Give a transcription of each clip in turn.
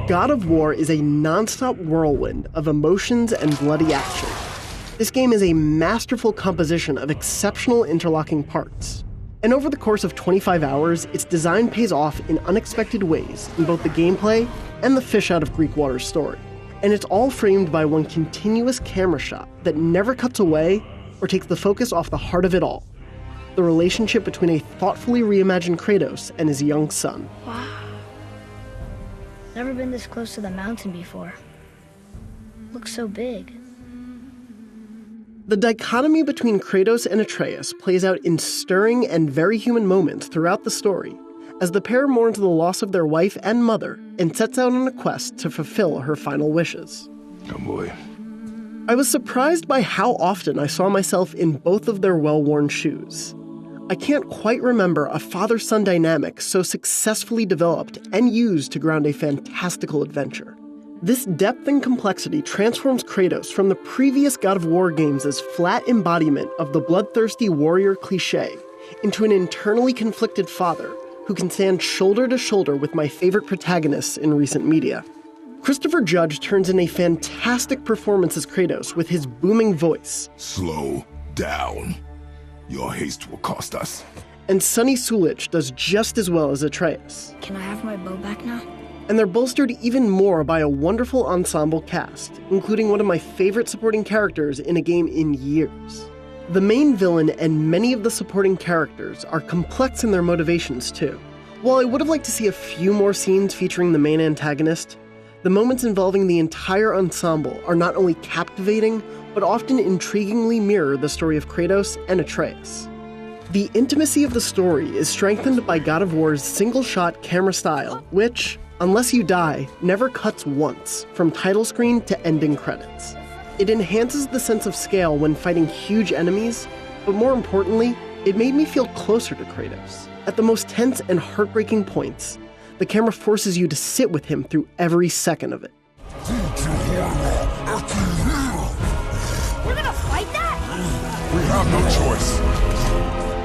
God of War is a non-stop whirlwind of emotions and bloody action. This game is a masterful composition of exceptional interlocking parts. And over the course of 25 hours, its design pays off in unexpected ways in both the gameplay and the fish out of Greek water story. And it's all framed by one continuous camera shot that never cuts away or takes the focus off the heart of it all: the relationship between a thoughtfully reimagined Kratos and his young son. Wow. Never been this close to the mountain before. Looks so big. The dichotomy between Kratos and Atreus plays out in stirring and very human moments throughout the story, as the pair mourns the loss of their wife and mother and sets out on a quest to fulfill her final wishes. Oh boy. I was surprised by how often I saw myself in both of their well-worn shoes. I can't quite remember a father-son dynamic so successfully developed and used to ground a fantastical adventure. This depth and complexity transforms Kratos from the previous God of War games' flat embodiment of the bloodthirsty warrior cliché into an internally conflicted father who can stand shoulder to shoulder with my favorite protagonists in recent media. Christopher Judge turns in a fantastic performance as Kratos with his booming voice. Slow down. Your haste will cost us. And Sonny Sulich does just as well as Atreus. Can I have my bow back now? And they're bolstered even more by a wonderful ensemble cast, including one of my favorite supporting characters in a game in years. The main villain and many of the supporting characters are complex in their motivations too. While I would have liked to see a few more scenes featuring the main antagonist, the moments involving the entire ensemble are not only captivating, but often intriguingly mirror the story of Kratos and Atreus. The intimacy of the story is strengthened by God of War's single-shot camera style, which, unless you die, never cuts once, from title screen to ending credits. It enhances the sense of scale when fighting huge enemies, but more importantly, it made me feel closer to Kratos. At the most tense and heartbreaking points, the camera forces you to sit with him through every second of it. We're gonna fight that? We have no choice.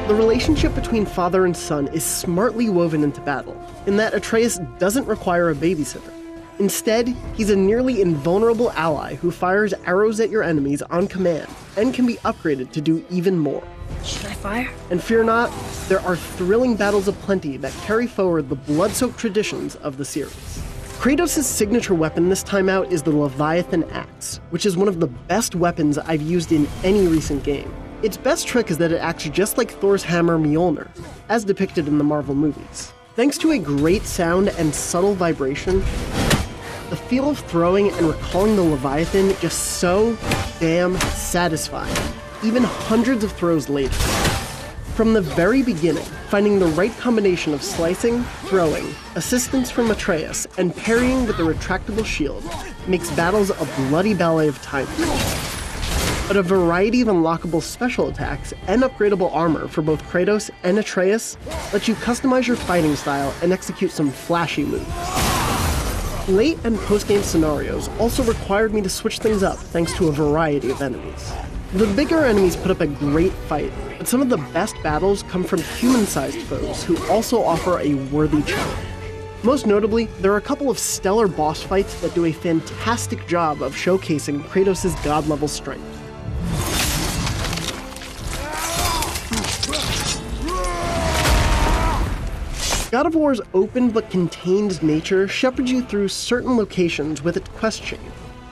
The relationship between father and son is smartly woven into battle, in that Atreus doesn't require a babysitter. Instead, he's a nearly invulnerable ally who fires arrows at your enemies on command and can be upgraded to do even more. Should I fire? And fear not, there are thrilling battles aplenty that carry forward the blood-soaked traditions of the series. Kratos' signature weapon this time out is the Leviathan Axe, which is one of the best weapons I've used in any recent game. Its best trick is that it acts just like Thor's hammer Mjolnir, as depicted in the Marvel movies. Thanks to a great sound and subtle vibration, the feel of throwing and recalling the Leviathan just so damn satisfying, even hundreds of throws later. From the very beginning, finding the right combination of slicing, throwing, assistance from Atreus, and parrying with the retractable shield makes battles a bloody ballet of timing. But a variety of unlockable special attacks and upgradable armor for both Kratos and Atreus lets you customize your fighting style and execute some flashy moves. Late and post-game scenarios also required me to switch things up thanks to a variety of enemies. The bigger enemies put up a great fight, but some of the best battles come from human-sized foes who also offer a worthy challenge. Most notably, there are a couple of stellar boss fights that do a fantastic job of showcasing Kratos' god-level strength. God of War's open but contained nature shepherds you through certain locations with its quest chain,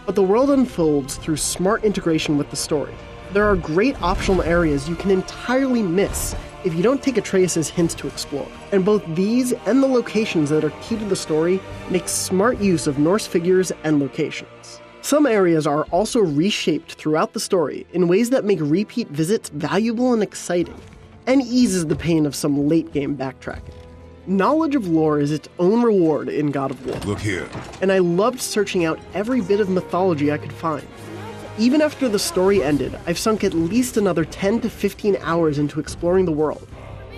but the world unfolds through smart integration with the story. There are great optional areas you can entirely miss if you don't take Atreus' hints to explore, and both these and the locations that are key to the story make smart use of Norse figures and locations. Some areas are also reshaped throughout the story in ways that make repeat visits valuable and exciting, and eases the pain of some late-game backtracking. Knowledge of lore is its own reward in God of War. Look here. And I loved searching out every bit of mythology I could find. Even after the story ended, I've sunk at least another 10 to 15 hours into exploring the world.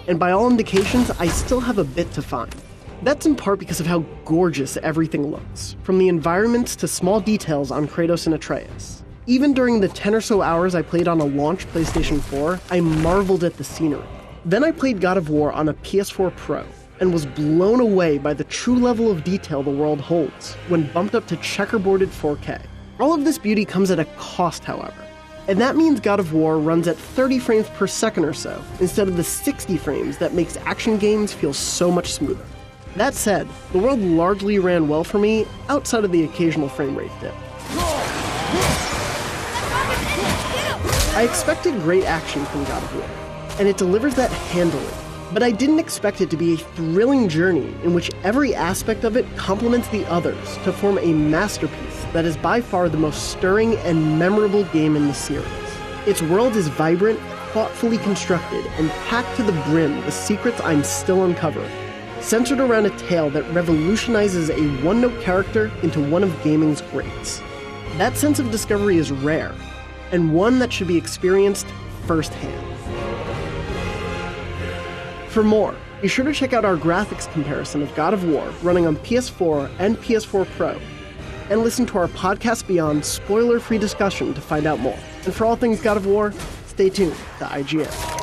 And by all indications, I still have a bit to find. That's in part because of how gorgeous everything looks, from the environments to small details on Kratos and Atreus. Even during the 10 or so hours I played on a launch PlayStation 4, I marveled at the scenery. Then I played God of War on a PS4 Pro, and was blown away by the true level of detail the world holds when bumped up to checkerboarded 4K. All of this beauty comes at a cost, however. And that means God of War runs at 30 frames per second or so, instead of the 60 frames that makes action games feel so much smoother. That said, the world largely ran well for me outside of the occasional frame rate dip. I expected great action from God of War, and it delivers that handily. But I didn't expect it to be a thrilling journey in which every aspect of it complements the others to form a masterpiece that is by far the most stirring and memorable game in the series. Its world is vibrant, thoughtfully constructed, and packed to the brim the secrets I'm still uncovering, centered around a tale that revolutionizes a one-note character into one of gaming's greats. That sense of discovery is rare, and one that should be experienced firsthand. For more, be sure to check out our graphics comparison of God of War running on PS4 and PS4 Pro, and listen to our Podcast Beyond spoiler-free discussion to find out more. And for all things God of War, stay tuned to IGN.